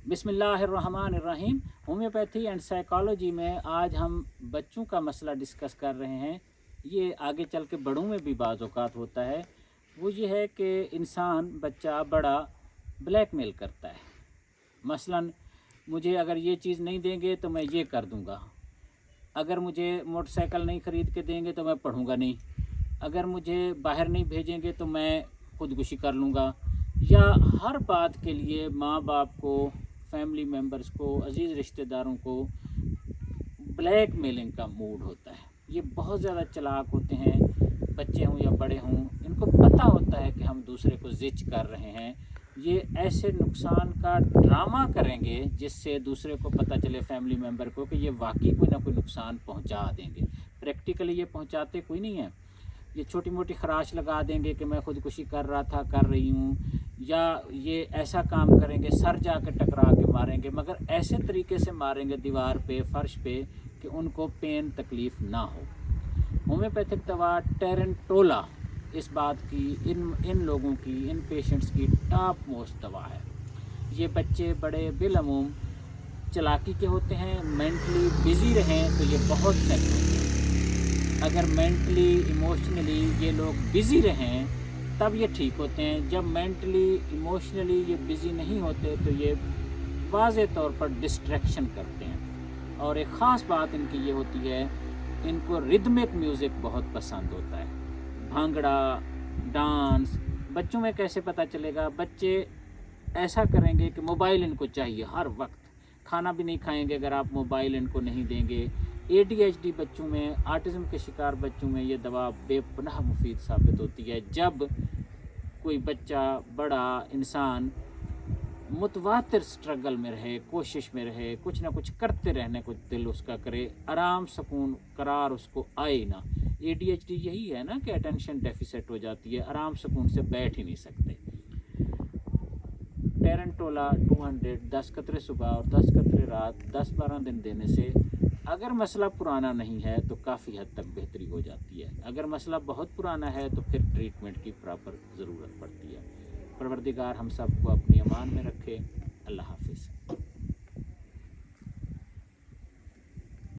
बिस्मिल्लाहिर्रहमानिर्रहीम। Homeopathy and psychology में आज हम बच्चों का मसला डिस्कस कर रहे हैं। ये आगे चल के बड़ों में भी बाज़ औक़ात होता है। वो ये है कि इंसान बच्चा बड़ा ब्लैकमेल करता है। मसलन मुझे अगर ये चीज़ नहीं देंगे तो मैं ये कर दूँगा, अगर मुझे मोटरसाइकिल नहीं ख़रीद के देंगे तो मैं पढ़ूँगा नहीं, अगर मुझे बाहर नहीं भेजेंगे तो मैं खुदकुशी कर लूँगा। या हर बात के लिए माँ बाप को, फैमिली मेम्बर्स को, अज़ीज़ रिश्तेदारों को ब्लैक मेलिंग का मूड होता है। ये बहुत ज़्यादा चालाक होते हैं, बच्चे हों या बड़े हों, इनको पता होता है कि हम दूसरे को ज़िच कर रहे हैं। ये ऐसे नुकसान का ड्रामा करेंगे जिससे दूसरे को पता चले, फैमिली मेम्बर को, कि ये वाकई कोई ना कोई नुकसान पहुंचा देंगे। प्रैक्टिकली ये पहुंचाते कोई नहीं है। ये छोटी मोटी खराश लगा देंगे कि मैं खुदकुशी कर रहा था, कर रही हूँ, या ये ऐसा काम करेंगे, सर जाकर टकरा के मारेंगे, मगर ऐसे तरीके से मारेंगे दीवार पे, फर्श पे, कि उनको पेन तकलीफ़ ना हो। होम्योपैथिक दवा टेरेंटोला इस बात की, इन लोगों की, इन पेशेंट्स की टॉप मोस्ट दवा है। ये बच्चे बड़े बिलअमूम चालाकी के होते हैं, मेंटली बिज़ी रहें तो ये बहुत सेट होते हैं। अगर मेंटली इमोशनली ये लोग बिज़ी रहें तब ये ठीक होते हैं। जब मेंटली इमोशनली ये बिज़ी नहीं होते तो ये वाज़े तौर पर डिस्ट्रैक्शन करते हैं। और एक ख़ास बात इनकी ये होती है, इनको रिदमिक म्यूज़िक बहुत पसंद होता है, भांगड़ा, डांस। बच्चों में कैसे पता चलेगा? बच्चे ऐसा करेंगे कि मोबाइल इनको चाहिए हर वक्त, खाना भी नहीं खाएंगे अगर आप मोबाइल इनको नहीं देंगे। ADHD बच्चों में, ऑटिज़म के शिकार बच्चों में ये दवा बेपनाह मुफीद साबित होती है। जब कोई बच्चा, बड़ा इंसान मुतवातिर स्ट्रगल में रहे, कोशिश में रहे, कुछ ना कुछ करते रहने को दिल उसका करे, आराम सुकून करार उसको आए ना। ADHD यही है ना कि अटेंशन डेफिसिट हो जाती है, आराम सुकून से बैठ ही नहीं सकते। टेरेंटोला 200 10 कतरे सुबह और 10 कतरे रात 10-12 दिन देने से अगर मसला पुराना नहीं है तो काफ़ी हद तक बेहतरी हो जाती है। अगर मसला बहुत पुराना है तो फिर ट्रीटमेंट की प्रॉपर ज़रूरत पड़ती है। परवरदिगार हम सबको अपनी अमान में रखे। अल्लाह हाफिज़।